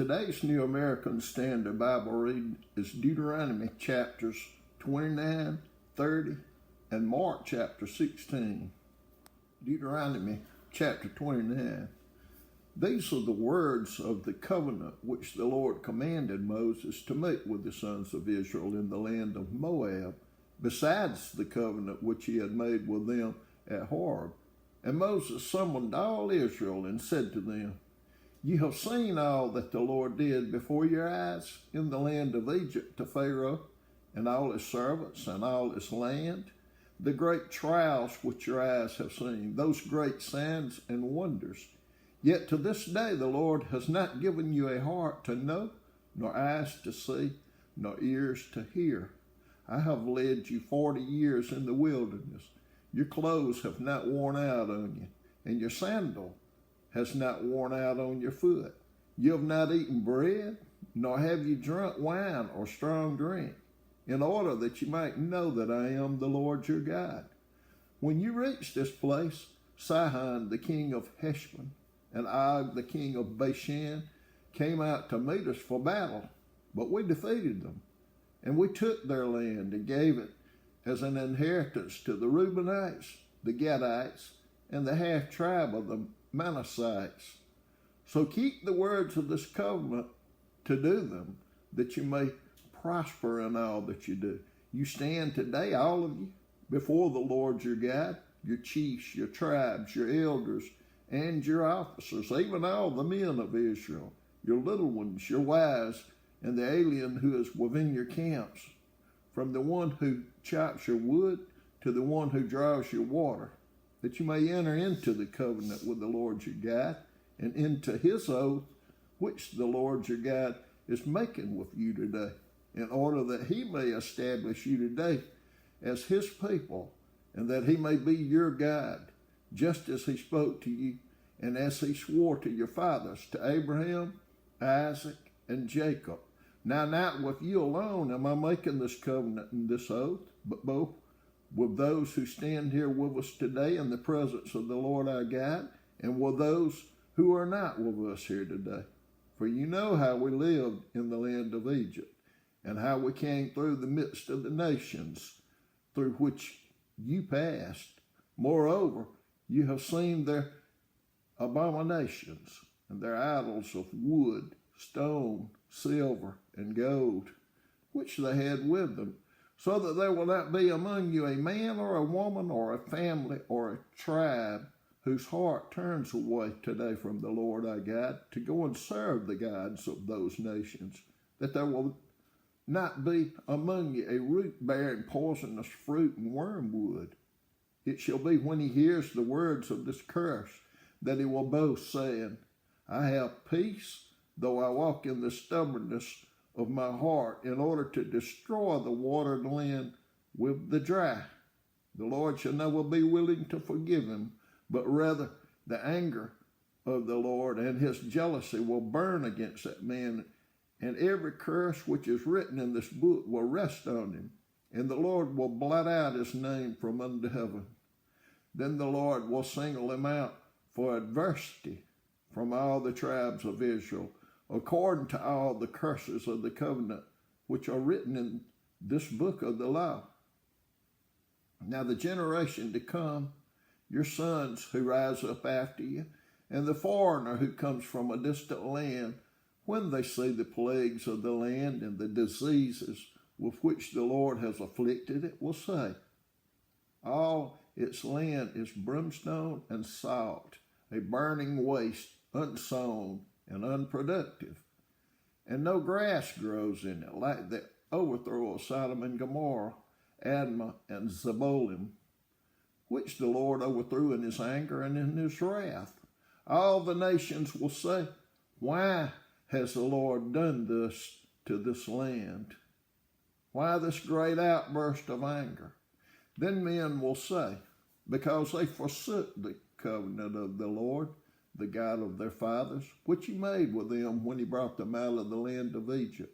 Today's New American Standard Bible reading is Deuteronomy chapters 29, 30, and Mark chapter 16. Deuteronomy chapter 29. These are the words of the covenant which the Lord commanded Moses to make with the sons of Israel in the land of Moab, besides the covenant which he had made with them at Horeb. And Moses summoned all Israel and said to them, "You have seen all that the Lord did before your eyes in the land of Egypt to Pharaoh and all his servants and all his land, the great trials which your eyes have seen, those great signs and wonders. Yet to this day the Lord has not given you a heart to know, nor eyes to see, nor ears to hear. I have led you 40 years in the wilderness. Your clothes have not worn out on you, and your sandal has not worn out on your foot. You have not eaten bread, nor have you drunk wine or strong drink, in order that you might know that I am the Lord your God. When you reach this place, Sihon the king of Heshbon and Og the king of Bashan came out to meet us for battle, but we defeated them, and we took their land and gave it as an inheritance to the Reubenites, the Gadites, and the half-tribe of the Manassites. So keep the words of this covenant to do them, that you may prosper in all that you do. You stand today, all of you, before the Lord your God, your chiefs, your tribes, your elders, and your officers, even all the men of Israel, your little ones, your wives, and the alien who is within your camps, from the one who chops your wood to the one who draws your water, that you may enter into the covenant with the Lord your God, and into his oath, which the Lord your God is making with you today, in order that he may establish you today as his people, and that he may be your God, just as he spoke to you, and as he swore to your fathers, to Abraham, Isaac, and Jacob. Now not with you alone am I making this covenant and this oath, but both with those who stand here with us today in the presence of the Lord our God, and with those who are not with us here today. For you know how we lived in the land of Egypt, and how we came through the midst of the nations through which you passed. Moreover, you have seen their abominations, and their idols of wood, stone, silver, and gold, which they had with them, so that there will not be among you a man or a woman or a family or a tribe whose heart turns away today from the Lord our God to go and serve the gods of those nations, that there will not be among you a root-bearing poisonous fruit and wormwood. It shall be when he hears the words of this curse that he will boast, saying, I have peace, though I walk in the stubbornness of my heart, in order to destroy the watered land with the dry. The Lord shall never be willing to forgive him, but rather the anger of the Lord and his jealousy will burn against that man, and every curse which is written in this book will rest on him, and the Lord will blot out his name from under heaven. Then the Lord will single him out for adversity from all the tribes of Israel, according to all the curses of the covenant which are written in this book of the law. Now the generation to come, your sons who rise up after you, and the foreigner who comes from a distant land, when they see the plagues of the land and the diseases with which the Lord has afflicted it, will say, all its land is brimstone and salt, a burning waste, unsown and unproductive, and no grass grows in it, like the overthrow of Sodom and Gomorrah, Admah and Zebolim, which the Lord overthrew in his anger and in his wrath. All the nations will say, why has the Lord done this to this land? Why this great outburst of anger? Then men will say, because they forsook the covenant of the Lord, the God of their fathers, which he made with them when he brought them out of the land of Egypt.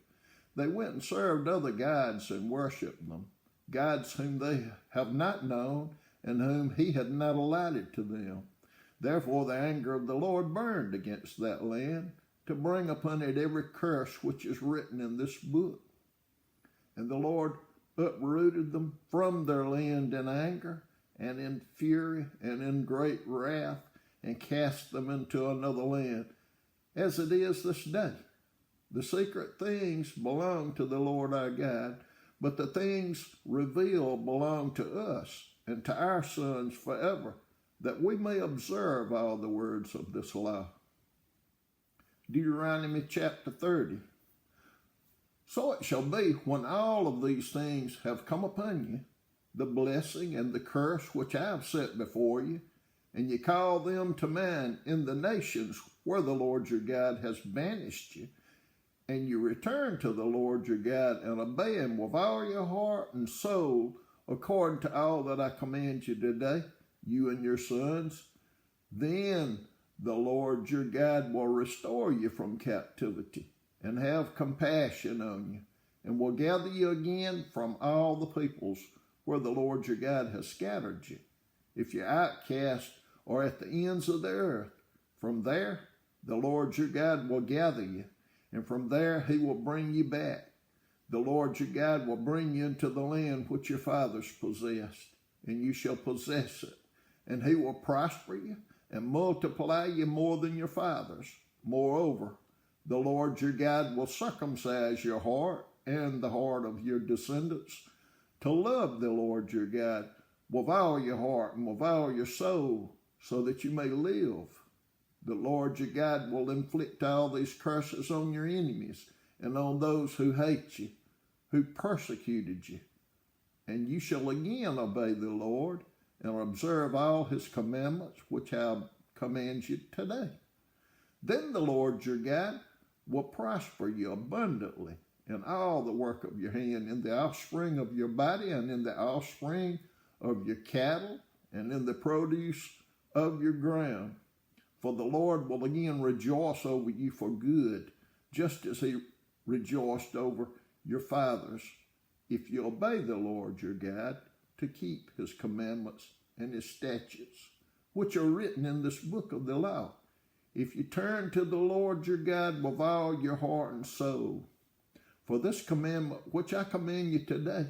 They went and served other gods and worshipped them, gods whom they have not known and whom he had not allotted to them. Therefore the anger of the Lord burned against that land, to bring upon it every curse which is written in this book. And the Lord uprooted them from their land in anger and in fury and in great wrath, and cast them into another land, as it is this day. The secret things belong to the Lord our God, but the things revealed belong to us and to our sons forever, that we may observe all the words of this law. Deuteronomy chapter 30. So it shall be, when all of these things have come upon you, the blessing and the curse which I have set before you, and you call them to mind in the nations where the Lord your God has banished you, and you return to the Lord your God and obey him with all your heart and soul, according to all that I command you today, you and your sons, then the Lord your God will restore you from captivity and have compassion on you, and will gather you again from all the peoples where the Lord your God has scattered you. If you're outcast or at the ends of the earth, from there the Lord your God will gather you, and from there he will bring you back. The Lord your God will bring you into the land which your fathers possessed, and you shall possess it. And he will prosper you and multiply you more than your fathers. Moreover, the Lord your God will circumcise your heart and the heart of your descendants to love the Lord your God with all your heart and with all your soul, so that you may live. The Lord your God will inflict all these curses on your enemies and on those who hate you, who persecuted you. And you shall again obey the Lord and observe all his commandments, which I command you today. Then the Lord your God will prosper you abundantly in all the work of your hand, in the offspring of your body, and in the offspring of your cattle, and in the produce of your ground. For the Lord will again rejoice over you for good, just as he rejoiced over your fathers, if you obey the Lord your God to keep his commandments and his statutes, which are written in this book of the law. If you turn to the Lord your God with all your heart and soul. For this commandment which I command you today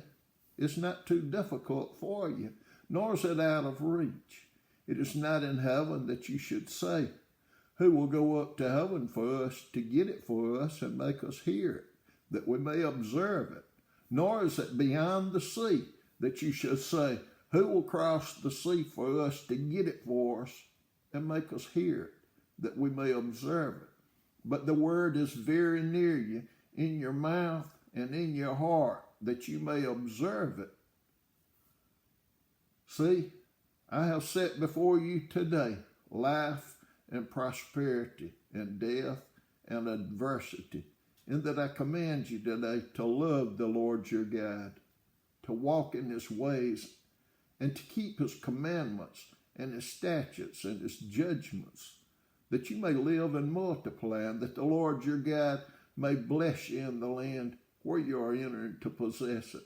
is not too difficult for you, nor is it out of reach. It is not in heaven that you should say, who will go up to heaven for us to get it for us and make us hear it, that we may observe it. Nor is it beyond the sea that you should say, who will cross the sea for us to get it for us and make us hear it, that we may observe it. But the word is very near you, in your mouth and in your heart, that you may observe it. See, I have set before you today life and prosperity and death and adversity, in that I command you today to love the Lord your God, to walk in his ways, and to keep his commandments and his statutes and his judgments, that you may live and multiply, and that the Lord your God may bless you in the land where you are entering to possess it.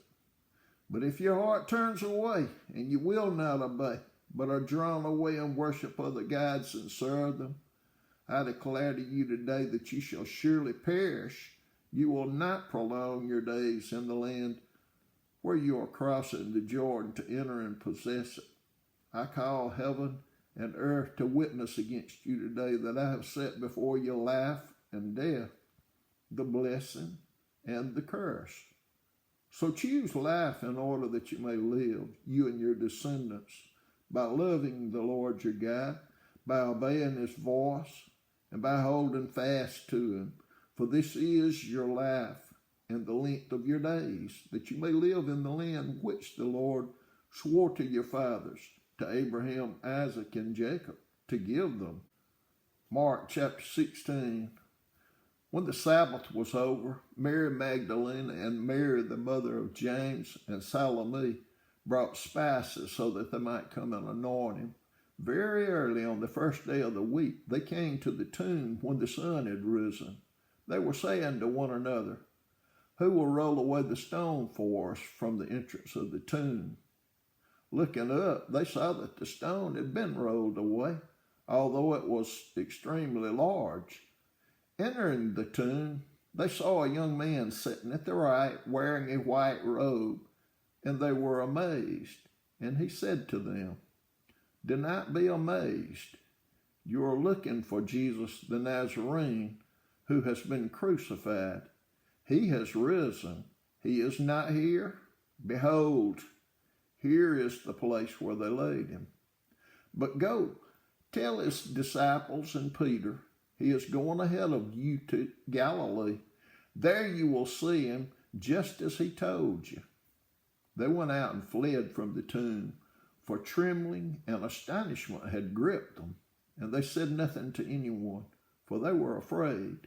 But if your heart turns away, and you will not obey, but are drawn away and worship other gods and serve them, I declare to you today that you shall surely perish. You will not prolong your days in the land where you are crossing the Jordan to enter and possess it. I call heaven and earth to witness against you today that I have set before you life and death, the blessing and the curse. So choose life in order that you may live, you and your descendants, by loving the Lord your God, by obeying his voice, and by holding fast to him. For this is your life and the length of your days, that you may live in the land which the Lord swore to your fathers, to Abraham, Isaac, and Jacob, to give them. Mark chapter 16. When the Sabbath was over, Mary Magdalene and Mary, the mother of James, and Salome brought spices so that they might come and anoint him. Very early on the first day of the week, they came to the tomb when the sun had risen. They were saying to one another, who will roll away the stone for us from the entrance of the tomb? Looking up, they saw that the stone had been rolled away, although it was extremely large. Entering the tomb, they saw a young man sitting at the right, wearing a white robe, and they were amazed. And he said to them, "Do not be amazed. You are looking for Jesus the Nazarene, who has been crucified. He has risen. He is not here. Behold, here is the place where they laid him. But go, tell his disciples and Peter, he is going ahead of you to Galilee. There you will see him, just as he told you." They went out and fled from the tomb, for trembling and astonishment had gripped them, and they said nothing to anyone, for they were afraid.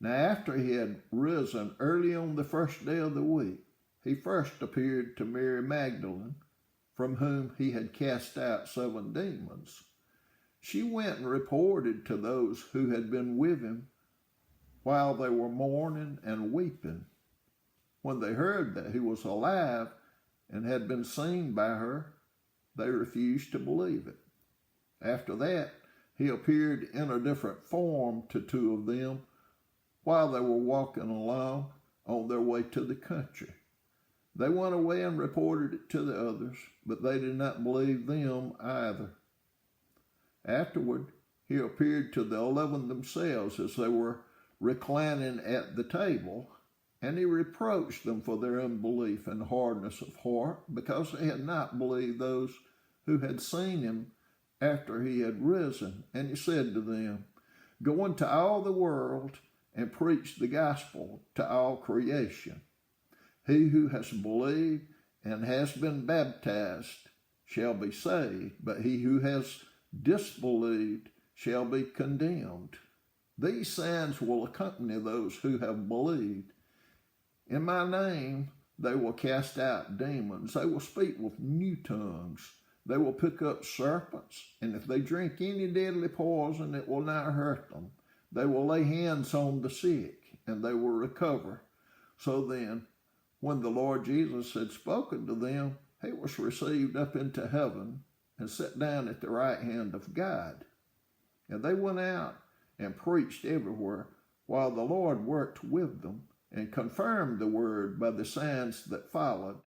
Now after he had risen early on the first day of the week, he first appeared to Mary Magdalene, from whom he had cast out 7 demons. She went and reported to those who had been with him while they were mourning and weeping. When they heard that he was alive and had been seen by her, they refused to believe it. After that, he appeared in a different form to 2 of them while they were walking along on their way to the country. They went away and reported it to the others, but they did not believe them either. Afterward, he appeared to the 11 themselves as they were reclining at the table, and he reproached them for their unbelief and hardness of heart, because they had not believed those who had seen him after he had risen. And he said to them, "Go into all the world and preach the gospel to all creation. He who has believed and has been baptized shall be saved, but he who has disbelieved shall be condemned. These signs will accompany those who have believed. In my name they will cast out demons. They will speak with new tongues. They will pick up serpents, and if they drink any deadly poison, it will not hurt them. They will lay hands on the sick, and they will recover." So then, when the Lord Jesus had spoken to them, he was received up into heaven and sat down at the right hand of God. And they went out and preached everywhere, while the Lord worked with them and confirmed the word by the signs that followed.